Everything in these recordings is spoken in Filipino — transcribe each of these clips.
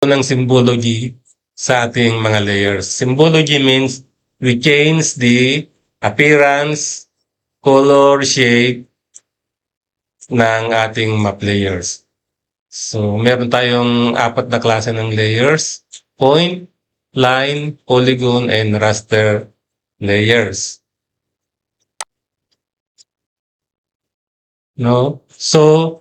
ng symbology sa ating mga layers. Symbology means we change the appearance, color, shape ng ating map layers. So, meron tayong 4 na klase ng layers: point, line, polygon, and raster layers. No? So,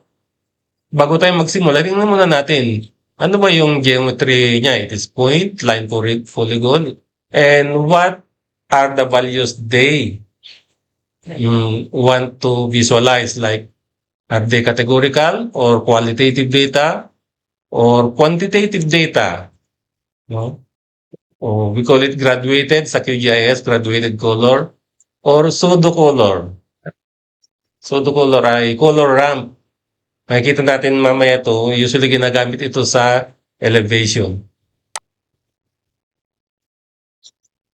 bago tayo magsimula, tingnan muna natin ano ba yung geometry niya. It is point, line, polygon, and what are the values they want to visualize, like are they categorical or qualitative data or quantitative data, no? O we call it graduated sa QGIS, graduated color, or pseudo color. Pseudo color ay color ramp. Makikita natin mamaya to, usually ginagamit ito sa elevation.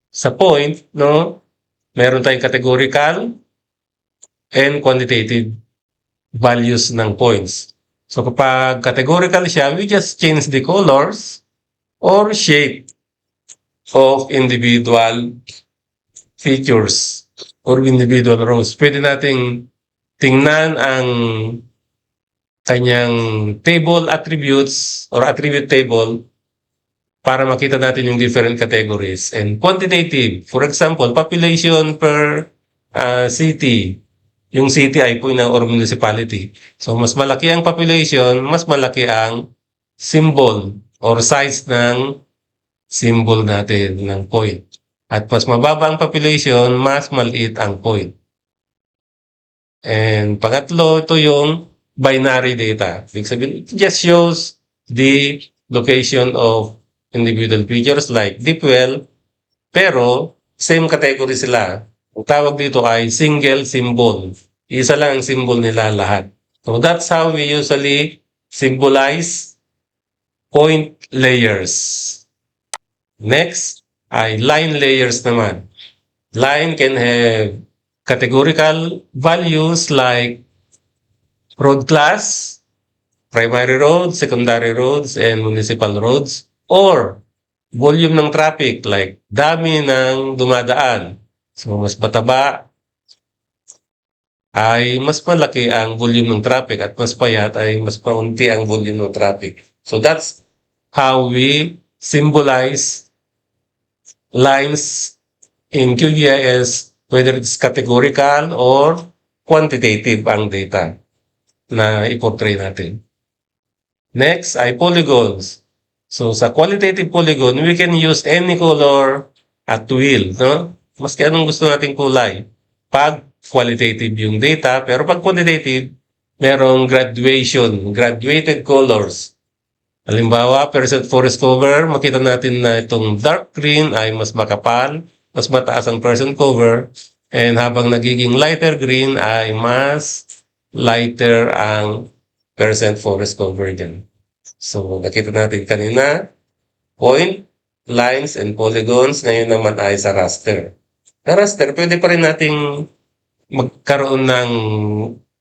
Sa point, no, meron tayong categorical and quantitative values ng points. So kapag categorical siya, we just change the colors or shape of individual features or individual rows. Pwede nating tingnan ang kanyang table attributes or attribute table para makita natin yung different categories. And quantitative, for example, population per city. Yung city ay puna or municipality. So mas malaki ang population, mas malaki ang symbol or size ng symbol natin ng point. At mas mababa ang population, mas maliit ang point. And pangatlo, ito yung binary data. Ibig sabihin, it just shows the location of individual features like deep well, pero same category sila. Ang tawag dito ay single symbol. Isa lang ang symbol nila lahat. So that's how we usually symbolize point layers. Next ay line layers naman. Line can have categorical values like road class, primary roads, secondary roads, and municipal roads, or volume ng traffic like dami ng dumadaan. So mas mataba ay mas malaki ang volume ng traffic at mas payat ay mas paunti ang volume ng traffic. So that's how we symbolize lines in QGIS, whether it's categorical or quantitative ang data na i-portray natin. Next ay polygons. So sa qualitative polygon, we can use any color at will, no? Maski anong gusto nating kulay. Pag qualitative yung data, pero pag quantitative, merong graduated colors. Halimbawa, percent forest cover, makita natin na itong dark green ay mas makapal, mas mataas ang percent cover, and habang nagiging lighter green ay mas lighter ang percent forest cover dyan. So, nakita natin kanina, point, lines, and polygons. Ngayon naman ay sa raster. Sa raster, pwede pa rin nating magkaroon ng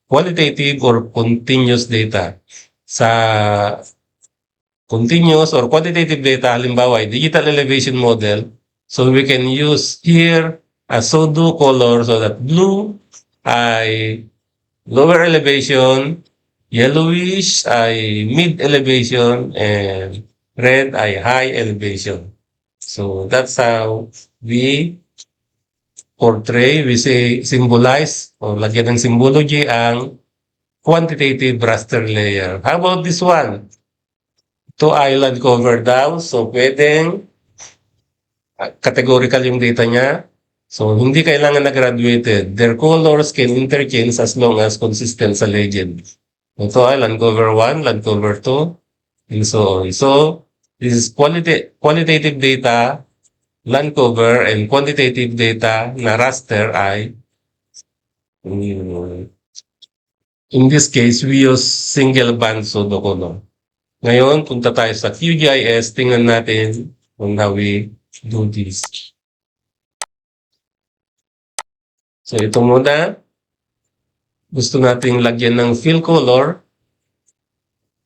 qualitative or continuous data. Sa continuous or quantitative data, halimbawa ay digital elevation model. So, we can use here a pseudo color so that blue ay lower elevation, yellowish ay mid elevation, and red ay high elevation. So that's how we portray, we say symbolize o lagyan ng symbology ang quantitative raster layer. How about this one? Ito island cover daw. So pwedeng categorical yung data niya. So hindi kailangan na graduated. Their colors can interchange as long as consistent sa legend. Ito ay land cover 1, land cover 2, and so on. So, this is qualitative data, land cover, and quantitative data na raster ay, in this case, we use single band pseudocolor. Ngayon, punta tayo sa QGIS, tingnan natin on how we do this. So, ito muna. Gusto nating lagyan ng fill color,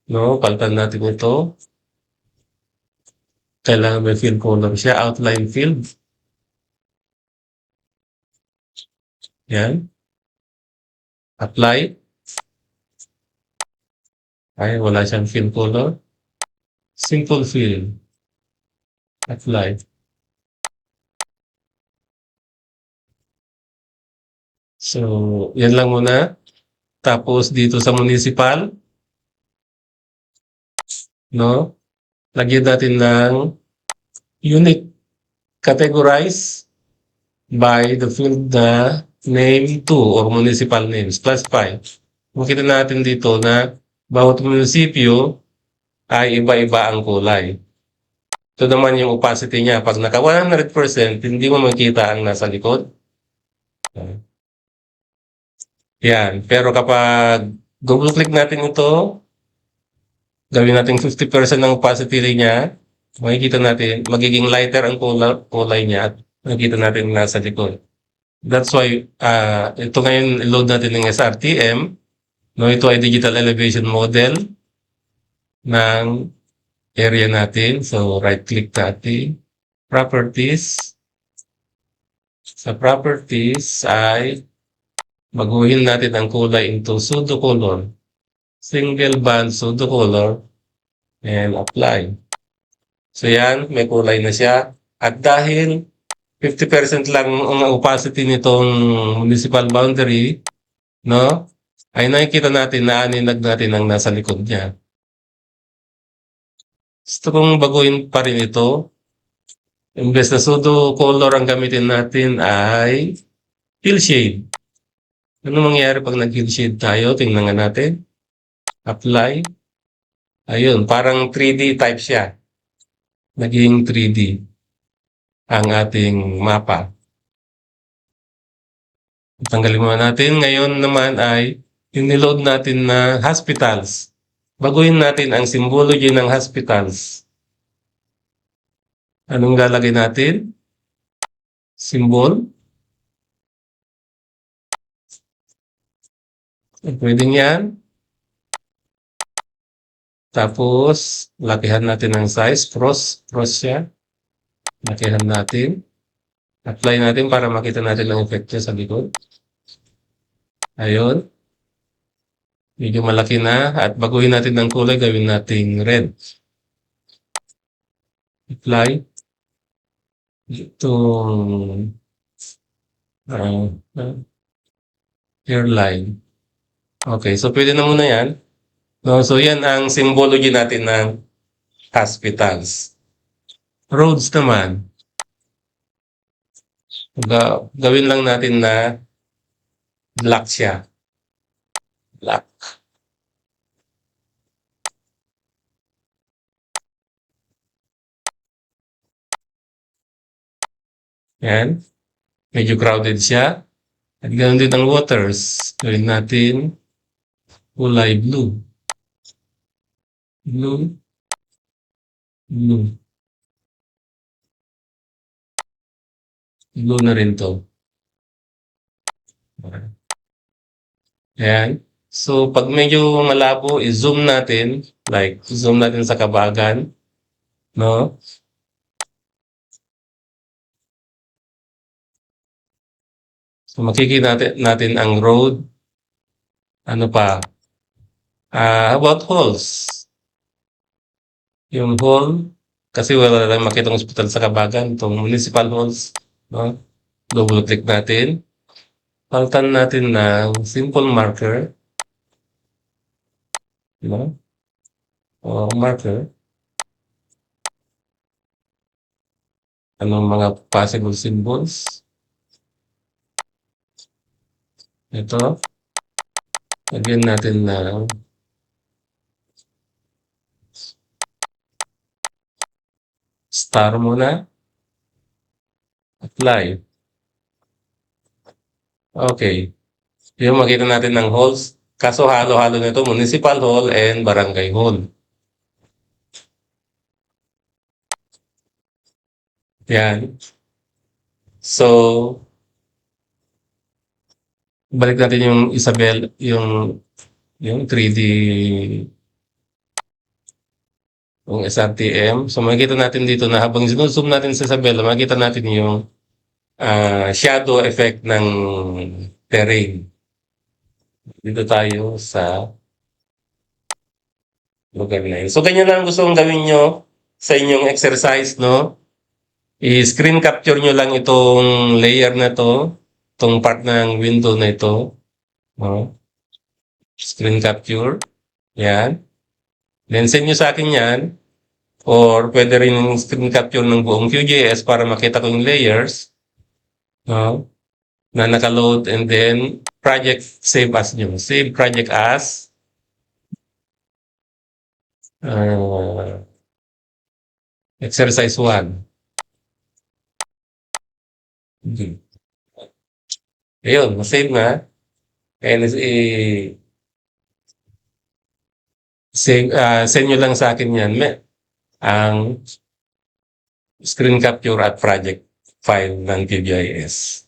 no? Palitan natin ito. Kailangan may fill color siya, outline field. Yan. Apply. Ay, wala siyang fill color. Simple fill. Apply. So, yan lang muna. Tapos dito sa municipal, no? Lagyan natin ng unit categorize by the field na name to or municipal names, +5. Makita natin dito na bawat munisipyo ay iba-iba ang kulay. Ito naman yung opacity niya. Pag naka 100%, hindi mo makita ang nasa likod. Yan. Pero kapag double click natin ito, gawin natin 50% ng opacity niya, makikita natin, magiging lighter ang kulay niya at makikita natin nasa likod. That's why, ito ngayon, load natin ng SRTM. No, ito ay digital elevation model ng area natin. So, right-click natin. Properties. Sa properties ay baguhin natin ang kulay into pseudo color. Single band pseudo color and apply. So, yan, may kulay na siya. At dahil 50% lang ang opacity nitong municipal boundary, no? Ay nakikita natin na aninag natin ang nasa likod niya. Gusto kong baguhin pa rin ito. Imbes na pseudo color ang gamitin natin ay fill shade. Ano mangyayari pag nag-fill shade tayo? Tingnan nga natin. Apply. Ayun, parang 3D type siya. Naging 3D ang ating mapa. Tanggalin muna natin. Ngayon naman ay yung niload natin na hospitals. Baguhin natin ang symbology ng hospitals. Anong lalagay natin? Symbol. Pwedeng yan. Tapos, lakihan natin ng size. Cross siya. Lakihan natin. Apply natin para makita natin ang effect niya sa likod. Ayun. Medyo malaki na. At baguhin natin ng kulay. Gawin natin red. Apply. Itong hairline. Okay, so pwede na muna yan. No, so yan ang symbology natin ng hospitals. Roads naman. Gawin lang natin na black siya. Black. Yan. Medyo crowded siya. At ganoon din ang waters. Gawin natin kulay blue. Blue. Blue. Blue na rin to. Ayan. So, pag medyo malabo, i-zoom natin. Like, zoom natin sa kabagan. No? So, makikita natin ang road. Ano pa? About halls. Yung hall, kasi wala lang makita ng hospital sa kabagan. Itong municipal halls. No? Double click natin. Palitan natin ng simple marker. No? O marker. Anong mga possible symbols? Ito. Lagyan natin ng star muna. Apply. Okay. Yung makita natin ng halls. Kaso halo-halo nito, municipal hall and barangay hall. Yan. So, balik natin yung Isabel, yung 3D yung SRTM. So makikita natin dito na habang zoom natin sa Isabela, makikita natin yung shadow effect ng terrain. Dito tayo sa lugar na yun. So ganyan lang gusto kong gawin nyo sa inyong exercise, no? I-screen capture nyo lang itong layer na to, itong part ng window na ito. No? Screen capture. Yan. Then send nyo sa akin yan. Or pwede rin screen capture ng buong QGIS para makita ko yung layers. No? Na nakaload, and then project save as nyo. Save project as exercise 1. Ayun, save na. And send nyo lang sa akin yan, ang screen capture at project file ng QGIS.